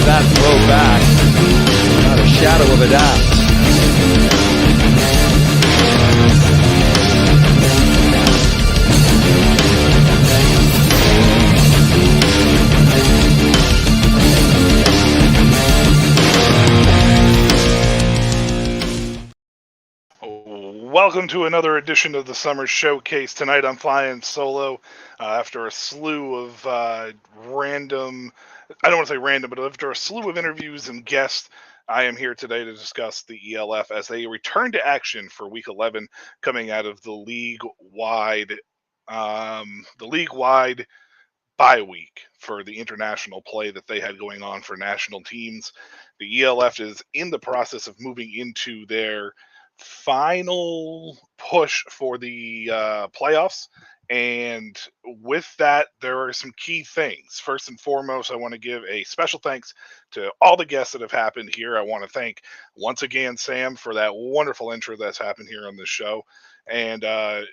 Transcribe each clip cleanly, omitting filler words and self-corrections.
that throw back. Not a shadow of a doubt. Welcome to another edition of the Summer Showcase. Tonight I'm flying solo after a slew of random, I don't want to say random, but after a slew of interviews and guests. I am here today to discuss the ELF as they return to action for Week 11, coming out of the league-wide bye week for the international play that they had going on for national teams. The ELF is in the process of moving into their final push for the playoffs. And with that, there are some key things. First and foremost, I want to give a special thanks to all the guests that have happened here. I want to thank once again Sam for that wonderful intro that's happened here on this show. And I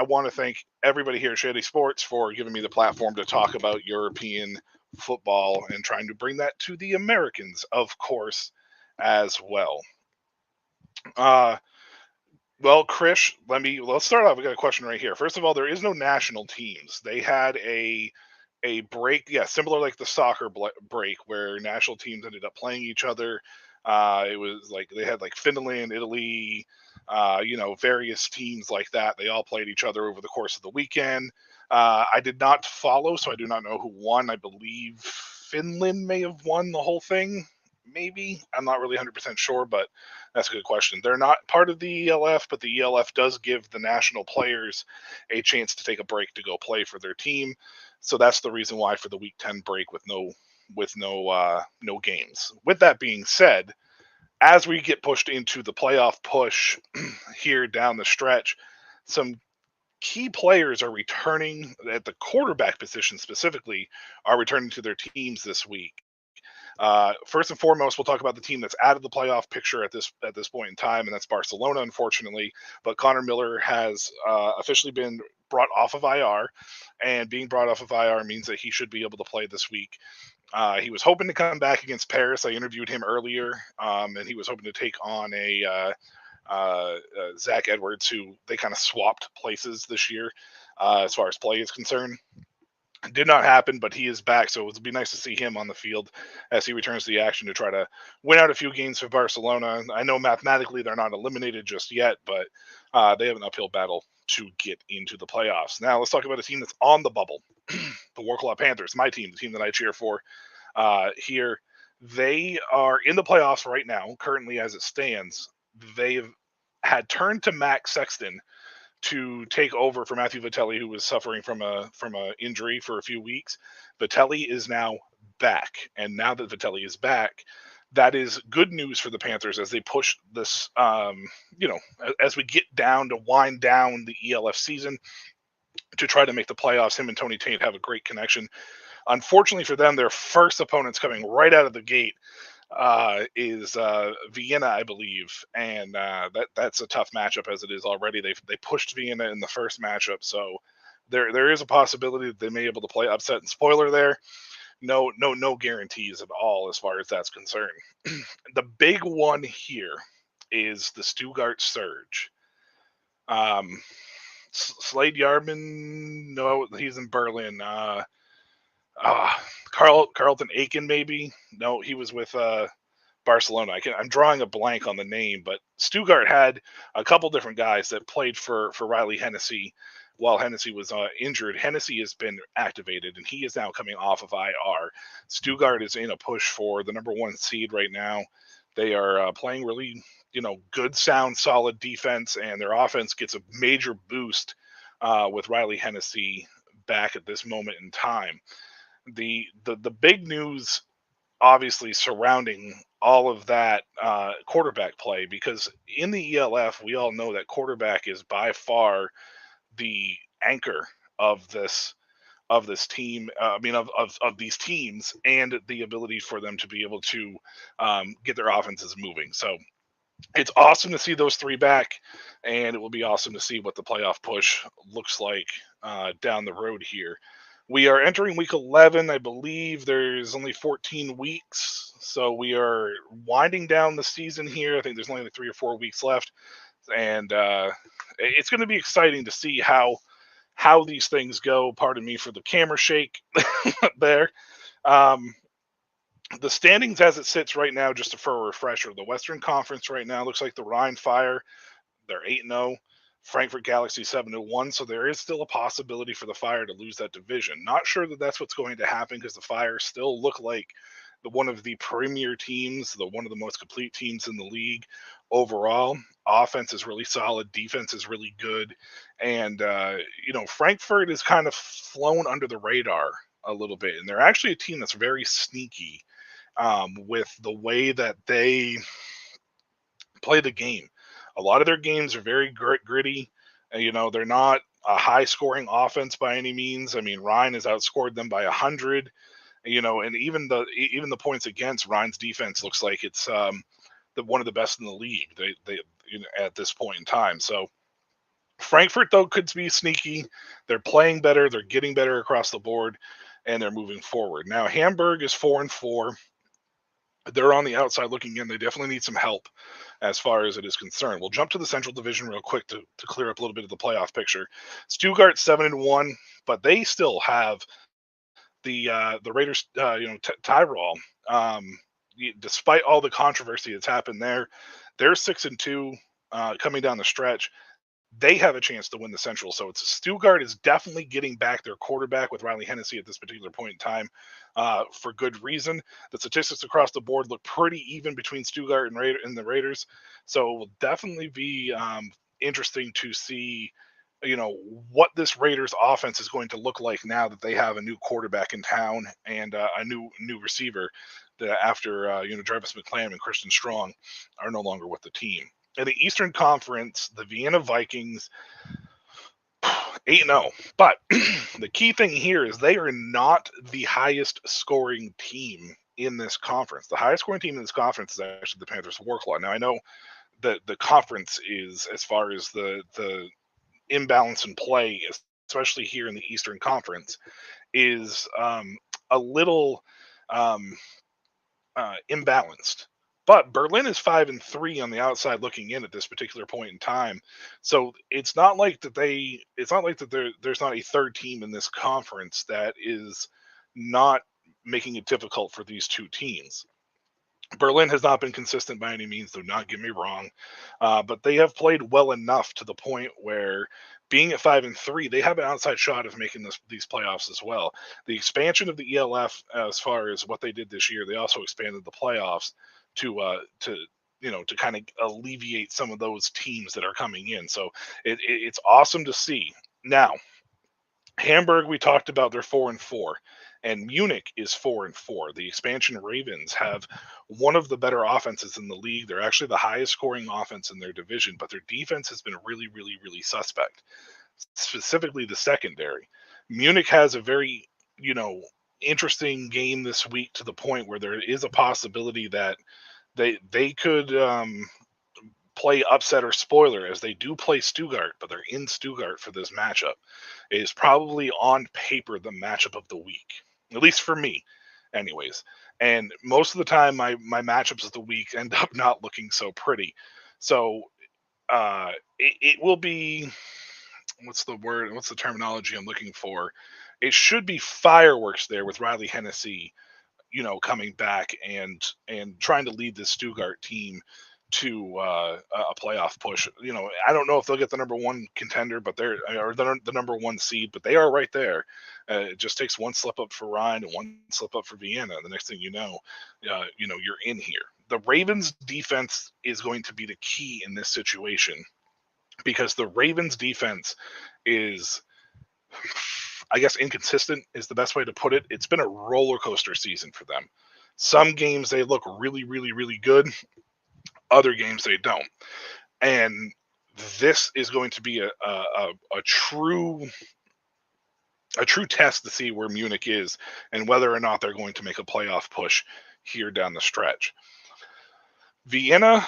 want to thank everybody here at Shady Sports for giving me the platform to talk about European football and trying to bring that to the Americans, of course, as well. Uh, well, Krish, let's start off. We got a question right here. First of all, there is no national teams. They had a break, yeah, similar like the soccer break where national teams ended up playing each other. It was like they had like Finland, Italy, various teams like that. They all played each other over the course of the weekend. I did not follow, so I do not know who won. I believe Finland may have won the whole thing. Maybe. I'm not really 100% sure, but that's a good question. They're not part of the ELF, but the ELF does give the national players a chance to take a break to go play for their team. So that's the reason why for the Week 10 break with no games. With that being said, as we get pushed into the playoff push here down the stretch, some key players are returning at the quarterback position specifically are returning to their teams this week. First and foremost, we'll talk about the team that's out of the playoff picture at this point in time, and that's Barcelona, unfortunately. But Connor Miller has officially been brought off of IR, and being brought off of IR means that he should be able to play this week. He was hoping to come back against Paris. I interviewed him earlier, and he was hoping to take on Zach Edwards, who they kind of swapped places this year as far as play is concerned. Did not happen, but he is back, so it would be nice to see him on the field as he returns to the action to try to win out a few games for Barcelona. I know mathematically they're not eliminated just yet, but they have an uphill battle to get into the playoffs. Now let's talk about a team that's on the bubble, the Warclaw Panthers, my team, the team that I cheer for here. They are in the playoffs right now, currently as it stands. They've had turned to Max Sexton to take over for Matthew Vitelli, who was suffering from a injury for a few weeks. Vitelli is now back, and now that Vitelli is back, that is good news for the Panthers as they push this. As we get down to wind down the ELF season to try to make the playoffs. Him and Tony Tate have a great connection. Unfortunately for them, their first opponent's coming right out of the gate is Vienna, I believe, and that's a tough matchup as it is already. They pushed Vienna in the first matchup, so there is a possibility that they may be able to play upset. And spoiler there, no guarantees at all as far as that's concerned. The big one here is the Stuttgart Surge. Slade Yardman, no, he's in Berlin. Carlton Aiken, maybe. No, he was with Barcelona. I'm drawing a blank on the name, but Stuttgart had a couple different guys that played for Riley Hennessy while Hennessy was injured. Hennessy has been activated, and he is now coming off of IR. Stuttgart is in a push for the number one seed right now. They are playing really, good, sound, solid defense, and their offense gets a major boost with Riley Hennessy back at this moment in time. The big news obviously surrounding all of that quarterback play, because in the ELF we all know that quarterback is by far the anchor of this team. Of these teams, and the ability for them to be able to get their offenses moving. So it's awesome to see those three back, and it will be awesome to see what the playoff push looks like down the road here. We are entering week 11. I believe there's only 14 weeks. So we are winding down the season here. I think there's only like 3 or 4 weeks left. And it's going to be exciting to see how these things go. Pardon me for the camera shake there. Um, the standings as it sits right now, just for a refresher, the Western Conference right now looks like the Rhine Fire, they're 8-0. Frankfurt Galaxy 7-1. So there is still a possibility for the Fire to lose that division. Not sure that that's what's going to happen because the Fire still look like one of the premier teams, one of the most complete teams in the league overall. Offense is really solid, defense is really good, and Frankfurt is kind of flown under the radar a little bit, and they're actually a team that's very sneaky with the way that they play the game. A lot of their games are very gritty. They're not a high scoring offense by any means. I mean, Ryan has outscored them by 100. And even the points against Ryan's defense looks like it's one of the best in the league. They at this point in time. So Frankfurt though could be sneaky. They're playing better. They're getting better across the board, and they're moving forward. Now Hamburg is 4-4. They're on the outside looking in. They definitely need some help as far as it is concerned. We'll jump to the Central Division real quick to clear up a little bit of the playoff picture. Stuttgart 7-1, but they still have the Raiders, Tyrol. Despite all the controversy that's happened there, they're 6-2 coming down the stretch. They have a chance to win the Central. So it's Stuttgart is definitely getting back their quarterback with Riley Hennessy at this particular point in time for good reason. The statistics across the board look pretty even between Stuttgart and the Raiders. So it will definitely be interesting to see, what this Raiders offense is going to look like now that they have a new quarterback in town and a new receiver that after, Jarvis McClam and Christian Strong are no longer with the team. In the Eastern Conference, the Vienna Vikings 8-0. But the key thing here is they are not the highest scoring team in this conference. The highest scoring team in this conference is actually the Panthers Warclaw. Now I know that the conference is, as far as the imbalance in play, especially here in the Eastern Conference, is a little imbalanced. But Berlin is 5-3 on the outside looking in at this particular point in time. So it's not like that there's not a third team in this conference that is not making it difficult for these two teams. Berlin has not been consistent by any means, do not get me wrong, but they have played well enough to the point where, being at 5-3, they have an outside shot of making these playoffs as well. The expansion of the ELF, as far as what they did this year, they also expanded the playoffs to kind of alleviate some of those teams that are coming in. So it's awesome to see. Now, Hamburg, we talked about, they're 4-4, and Munich is 4-4. The expansion Ravens have one of the better offenses in the league. They're actually the highest scoring offense in their division, but their defense has been really, really, really suspect, specifically the secondary. Munich has a very, interesting game this week, to the point where there is a possibility that they could play upset or spoiler, as they do play Stuttgart, but they're in Stuttgart for this matchup. It is probably on paper the matchup of the week, at least for me, anyways. And most of the time, my matchups of the week end up not looking so pretty. So it will be, what's the word? What's the terminology I'm looking for? It should be fireworks there with Riley Hennessy, coming back and trying to lead this Stuttgart team to a playoff push. I don't know if they'll get the number one contender, but they're or the number one seed, but they are right there. It just takes one slip up for Ryan and one slip up for Vienna. The next thing you know, you're in here. The Ravens defense is going to be the key in this situation, because the Ravens defense is, I guess, inconsistent is the best way to put it. It's been a roller coaster season for them. Some games they look really, really, really good. Other games they don't. And this is going to be a true test to see where Munich is and whether or not they're going to make a playoff push here down the stretch. Vienna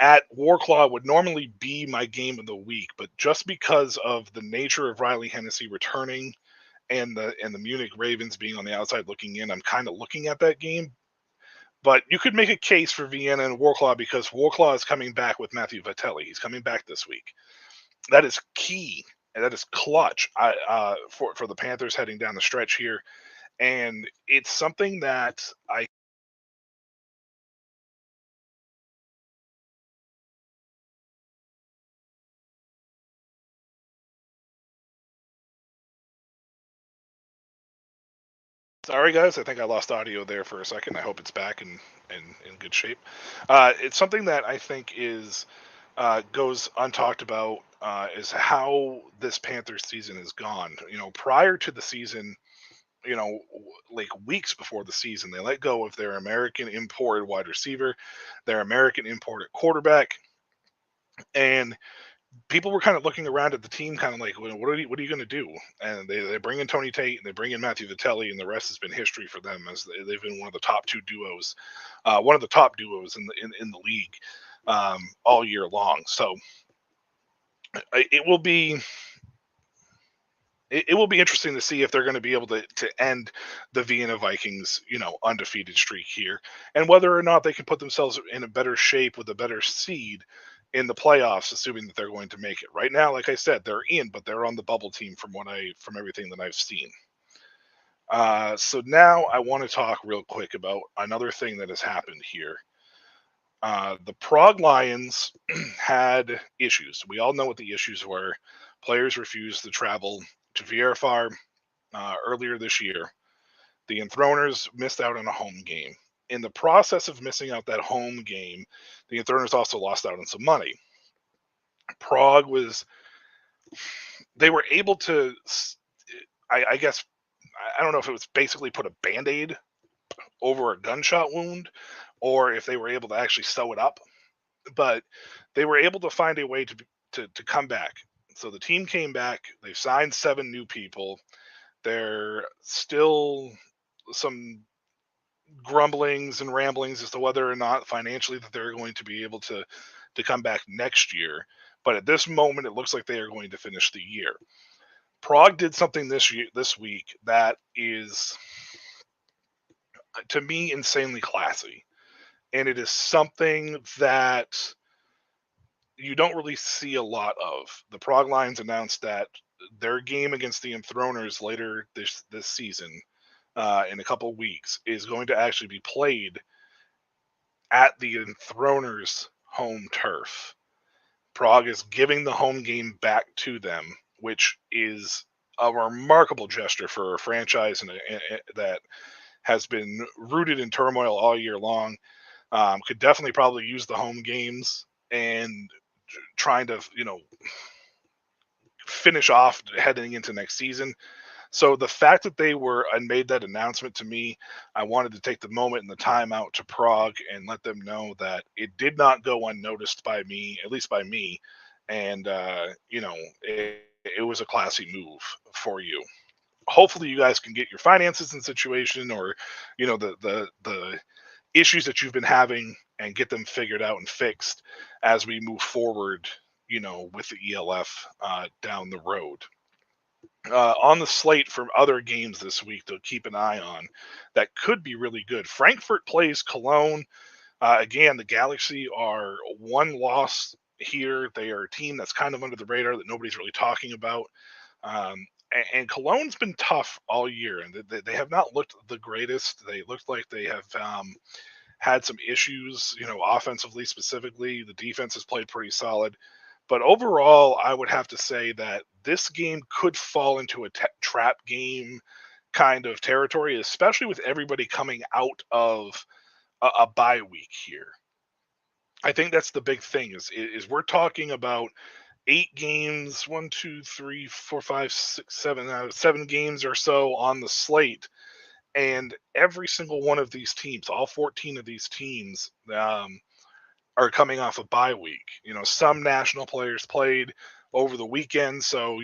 at Warclaw would normally be my game of the week, but just because of the nature of Riley Hennessy returning and the Munich Ravens being on the outside looking in, I'm kind of looking at that game. But you could make a case for Vienna and Warclaw because Warclaw is coming back with Matthew Vitelli. He's coming back this week. That is key and that is clutch for the Panthers heading down the stretch here. And it's something that I sorry guys, I think I lost audio there for a second. I hope it's back in good shape. It's something that I think is goes untalked about is how this Panthers season has gone. Prior to the season, like weeks before the season, they let go of their American imported wide receiver, their American imported quarterback, and people were kind of looking around at the team, kind of like, well, what are you going to do? And they bring in Tony Tate and they bring in Matthew Vitelli, and the rest has been history for them as they've been one of the top two duos, one of the top duos in the league all year long. So it will be it will be interesting to see if they're going to be able to end the Vienna Vikings, undefeated streak here, and whether or not they can put themselves in a better shape with a better seed in the playoffs, assuming that they're going to make it. Right now, like I said, they're in, but they're on the bubble team from everything that I've seen. So now I want to talk real quick about another thing that has happened here. The Prague Lions had issues. We all know what the issues were. Players refused to travel to Vierfar earlier this year. The Enthroners missed out on a home game. In the process of missing out that home game, the Enthroners also lost out on some money. Prague was, they were able to, I guess, I don't know if it was basically put a band aid over a gunshot wound or if they were able to actually sew it up, but they were able to find a way to come back. So the team came back. They've signed 7 new people. There still some grumblings and ramblings as to whether or not financially that they're going to be able to come back next year. But at this moment, it looks like they are going to finish the year. Prague did something this week that is, to me, insanely classy, and it is something that you don't really see a lot of. The Prague Lions announced that their game against the Enthroners later this season, in a couple weeks, is going to actually be played at the Enthroners' home turf. Prague is giving the home game back to them, which is a remarkable gesture for a franchise that has been rooted in turmoil all year long. Could definitely probably use the home games and trying to finish off heading into next season. So the fact that they were and made that announcement to me, I wanted to take the moment and the time out to Prague and let them know that it did not go unnoticed by me, at least by me, and it was a classy move for you. Hopefully, you guys can get your finances in situation, or the issues that you've been having, and get them figured out and fixed as we move forward. With the ELF down the road. On the slate for other games this week to keep an eye on that could be really good. Frankfurt plays Cologne. Again, the Galaxy are one loss here. They are a team that's kind of under the radar that nobody's really talking about. And Cologne's been tough all year, and they have not looked the greatest. They looked like they have had some issues, offensively specifically. The defense has played pretty solid. But overall, I would have to say that this game could fall into a trap game kind of territory, especially with everybody coming out of a bye week here. I think that's the big thing is we're talking about 8 games, 7 games or so on the slate, and every single one of these teams, all 14 of these teams, are coming off a bye week. Some national players played over the weekend, so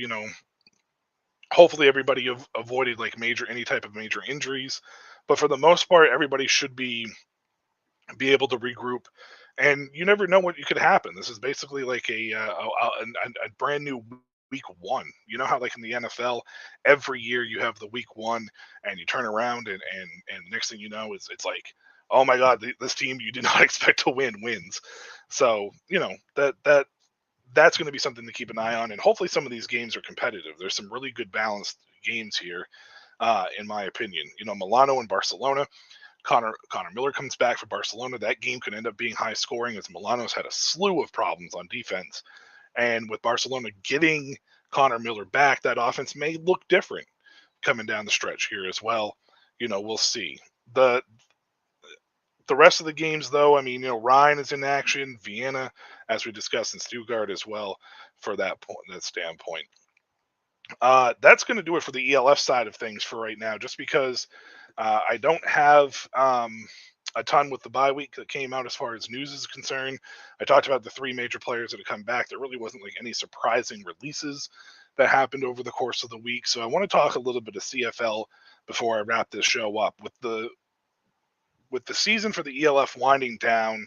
hopefully everybody avoided like any type of major injuries. But for the most part, everybody should be able to regroup. And you never know what could happen. This is basically like a brand new week one. You know how like in the NFL, every year you have the week one, and you turn around and next thing you know, it's like, oh my God, this team you did not expect to win wins. So that's going to be something to keep an eye on, and hopefully some of these games are competitive. There's some really good balanced games here, in my opinion. Milano and Barcelona. Connor Miller comes back for Barcelona. That game could end up being high scoring as Milano's had a slew of problems on defense. And with Barcelona getting Connor Miller back, that offense may look different coming down the stretch here as well. We'll see. The rest of the games, though, I mean, Ryan is in action, Vienna, as we discussed, in Stuttgart as well for that standpoint. That's going to do it for the ELF side of things for right now, just because I don't have a ton with the bye week that came out as far as news is concerned. I talked about the three major players that have come back. There really wasn't like any surprising releases that happened over the course of the week. So I want to talk a little bit of CFL before I wrap this show up. With the season for the ELF winding down,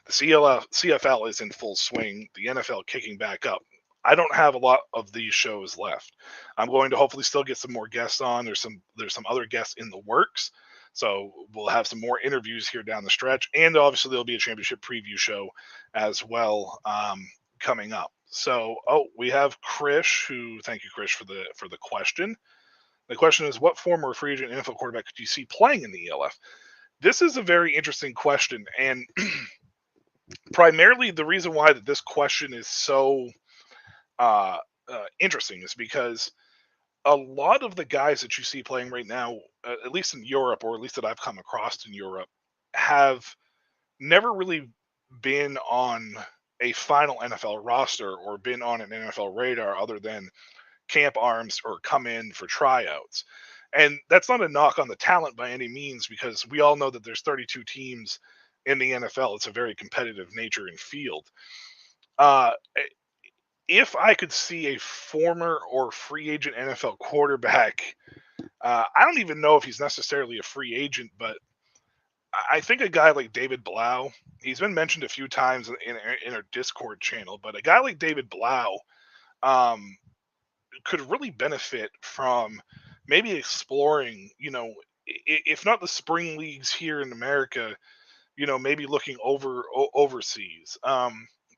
the CFL is in full swing, the NFL kicking back up. I don't have a lot of these shows left. I'm going to hopefully still get some more guests on. There's some other guests in the works. So we'll have some more interviews here down the stretch. And obviously there'll be a championship preview show as well, coming up. So, we have Krish, thank you, Krish, for the question. The question is, what former free agent NFL quarterback could you see playing in the ELF? This is a very interesting question, and primarily the reason why that this question is so interesting is because a lot of the guys that you see playing right now, at least in Europe, or at least that I've come across in Europe, have never really been on a final NFL roster or been on an NFL radar other than camp arms or come in for tryouts. And that's not a knock on the talent by any means, because we all know that there's 32 teams in the NFL. It's a very competitive nature and field. Uh, if I could see a former or free agent NFL quarterback, I don't even know if he's necessarily a free agent, but I think a guy like David Blau, he's been mentioned a few times in our Discord channel, but a guy like David Blau, um, could really benefit from maybe exploring, if not the spring leagues here in America, maybe looking overseas.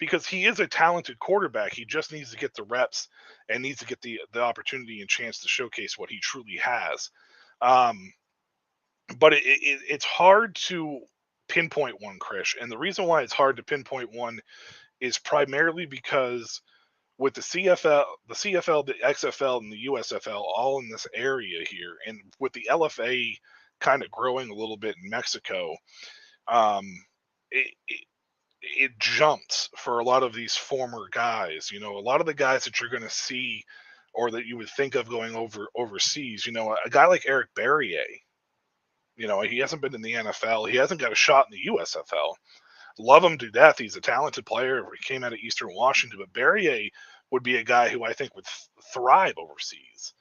Because he is a talented quarterback. He just needs to get the reps and needs to get the opportunity and chance to showcase what he truly has. Um, but it's hard to pinpoint one, Krish. And the reason why it's hard to pinpoint one is primarily because with the CFL, the XFL, and the USFL all in this area here, and with the LFA kind of growing a little bit in Mexico, um, it jumps for a lot of these former guys. A lot of the guys that you're going to see or that you would think of going overseas. A guy like Eric Barrier. He hasn't been in the NFL. He hasn't got a shot in the USFL. Love him to death. He's a talented player. He came out of Eastern Washington, but Barrier would be a guy who I think would thrive overseas.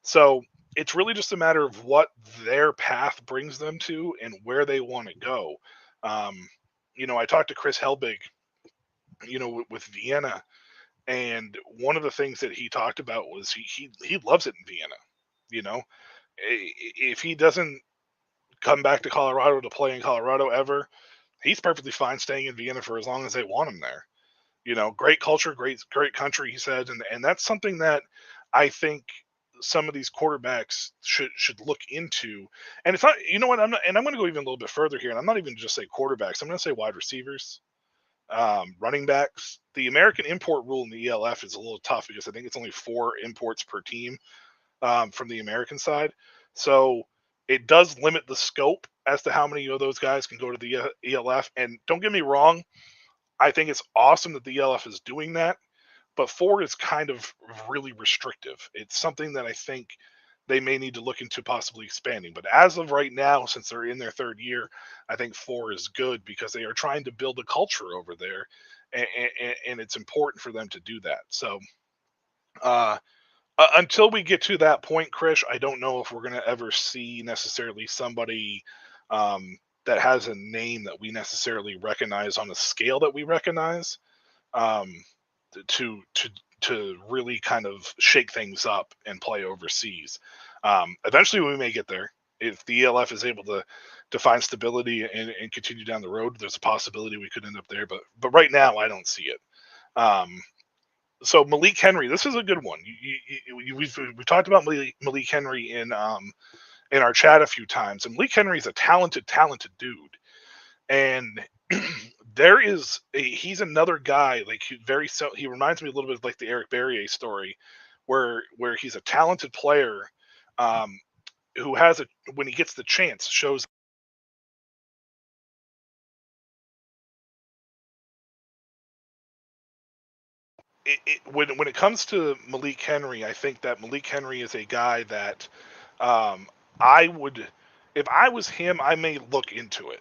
So it's really just a matter of what their path brings them to and where they want to go. I talked to Chris Helbig, with Vienna, and one of the things that he talked about was he loves it in Vienna. You know, if he doesn't come back to Colorado to play in Colorado ever, he's perfectly fine staying in Vienna for as long as they want him there. Great culture, great country, he said, and that's something that I think some of these quarterbacks should look into. And it's not, I'm not, and I'm going to go even a little bit further here, and I'm not even just say quarterbacks. I'm going to say wide receivers, running backs. The American import rule in the ELF is a little tough because I think it's only 4 imports per team, from the American side. So it does limit the scope as to how many of those guys can go to the ELF. And don't get me wrong, I think it's awesome that the ELF is doing that, but 4 is kind of really restrictive. It's something that I think they may need to look into possibly expanding. But as of right now, since they're in their 3rd year, I think 4 is good because they are trying to build a culture over there, and it's important for them to do that. So, until we get to that point, Krish, I don't know if we're going to ever see necessarily somebody, that has a name that we necessarily recognize on a scale that we recognize, um, to to really kind of shake things up and play overseas. Eventually, we may get there if the ELF is able to find stability and continue down the road. There's a possibility we could end up there, but right now, I don't see it. Um, so Malik Henry, this is a good one. We've talked about Malik Henry in our chat a few times, and Malik Henry is a talented dude, and he's another guy like he reminds me a little bit of like the Eric Barrier story, where he's a talented player, um, who has a when he gets the chance shows when it comes to Malik Henry. I think that Malik Henry is a guy that, um, I would, if I was him, I may look into it.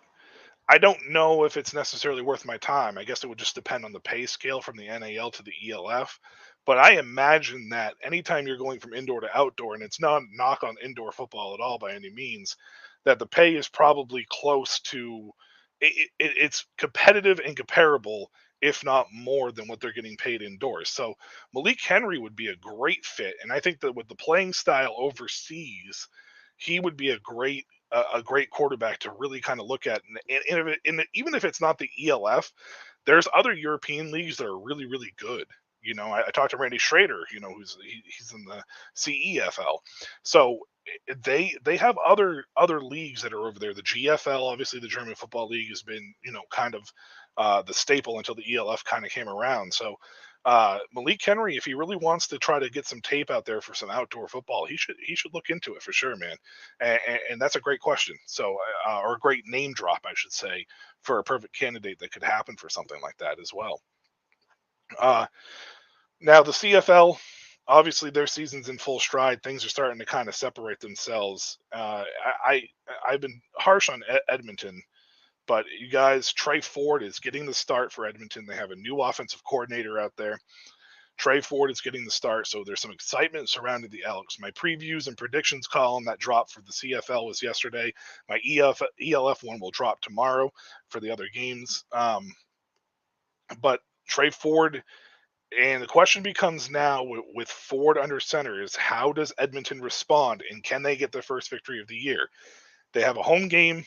I don't know if it's necessarily worth my time. I guess it would just depend on the pay scale from the NAL to the ELF. But I imagine that anytime you're going from indoor to outdoor, and it's not a knock on indoor football at all by any means, that the pay is probably close to it's competitive and comparable, if not more than what they're getting paid indoors. So Malik Henry would be a great fit, and I think that with the playing style overseas, he would be a great quarterback to really kind of look at. Even if it's not the ELF, there's other European leagues that are really good. I talked to Randy Schrader, he's in the CEFL. So they have other leagues that are over there. The GFL, obviously the German Football League, has been, kind of the staple until the ELF kind of came around. So Malik Henry, if he really wants to try to get some tape out there for some outdoor football, he should look into it for sure, man. And that's a great question. So, or a great name drop, I should say, for a perfect candidate that could happen for something like that as well. Uh, Now the CFL, obviously their season's in full stride. Things are starting to kind of separate themselves. I've been harsh on Edmonton, but you guys, Trey Ford is getting the start for Edmonton. They have a new offensive coordinator out there. Trey Ford is getting the start, so there's some excitement surrounding the Elks. My previews and predictions column that dropped for the CFL was yesterday. My ELF one will drop tomorrow for the other games. But Trey Ford, and the question becomes now with Ford under center is how does Edmonton respond, and can they get their first victory of the year? They have a home game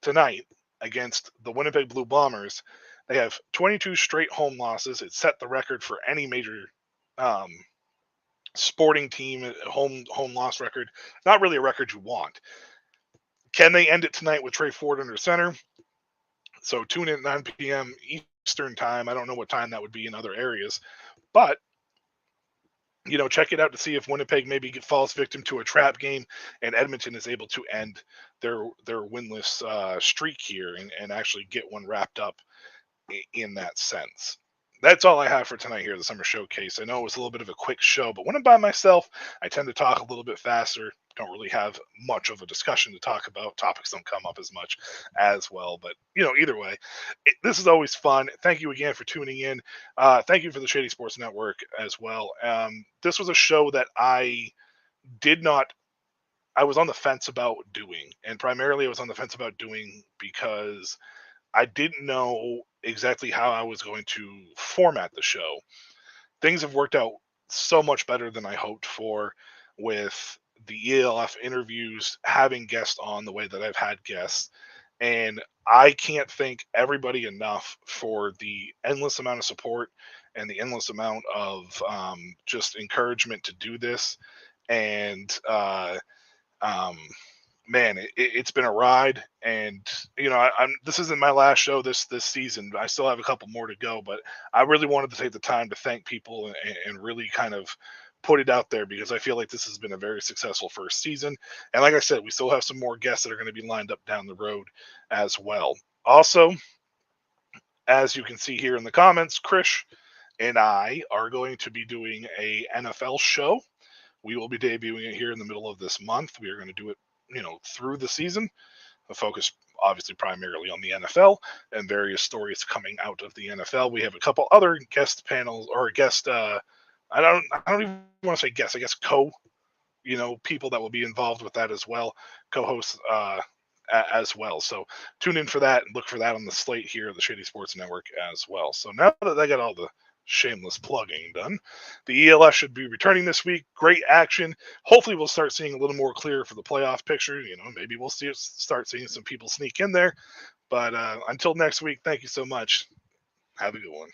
tonight against the Winnipeg Blue Bombers. They have 22 straight home losses. It set the record for any major um, sporting team home loss record. Not really a record you want. Can they end it tonight with Trey Ford under center? So tune in at 9 p.m. Eastern time. I don't know what time that would be in other areas, but check it out to see if Winnipeg maybe falls victim to a trap game and Edmonton is able to end their winless streak here and actually get one wrapped up in that sense. That's all I have for tonight here at the Summer Showcase. I know it was a little bit of a quick show, but when I'm by myself, I tend to talk a little bit faster. Don't really have much of a discussion to talk about. Topics don't come up as much as well. But, either way, this is always fun. Thank you again for tuning in. Thank you for the Shady Sports Network as well. This was a show that did not I was on the fence about doing. And primarily I was on the fence about doing because I didn't know exactly how I was going to format the show. Things have worked out so much better than I hoped for with the ELF interviews, having guests on the way that I've had guests. And I can't thank everybody enough for the endless amount of support and the endless amount of just encouragement to do this. And um, man, it's been a ride, and this isn't my last show this season. I still have a couple more to go, but I really wanted to take the time to thank people and really kind of put it out there because I feel like this has been a very successful first season. And like I said, we still have some more guests that are going to be lined up down the road as well. Also, as you can see here in the comments, Krish and I are going to be doing a NFL show. We will be debuting it here in the middle of this month. We are going to do it, through the season. The focus obviously primarily on the NFL and various stories coming out of the NFL. We have a couple other guest panels or guest I don't even want to say guests, I guess people that will be involved with that as well, co-hosts as well. So tune in for that and look for that on the slate here at the Shady Sports Network as well. So now that I got all the Shameless plugging done. The ELF should be returning this week. Great action. Hopefully, we'll start seeing a little more clear for the playoff picture. Maybe we'll start seeing some people sneak in there. But until next week, thank you so much. Have a good one.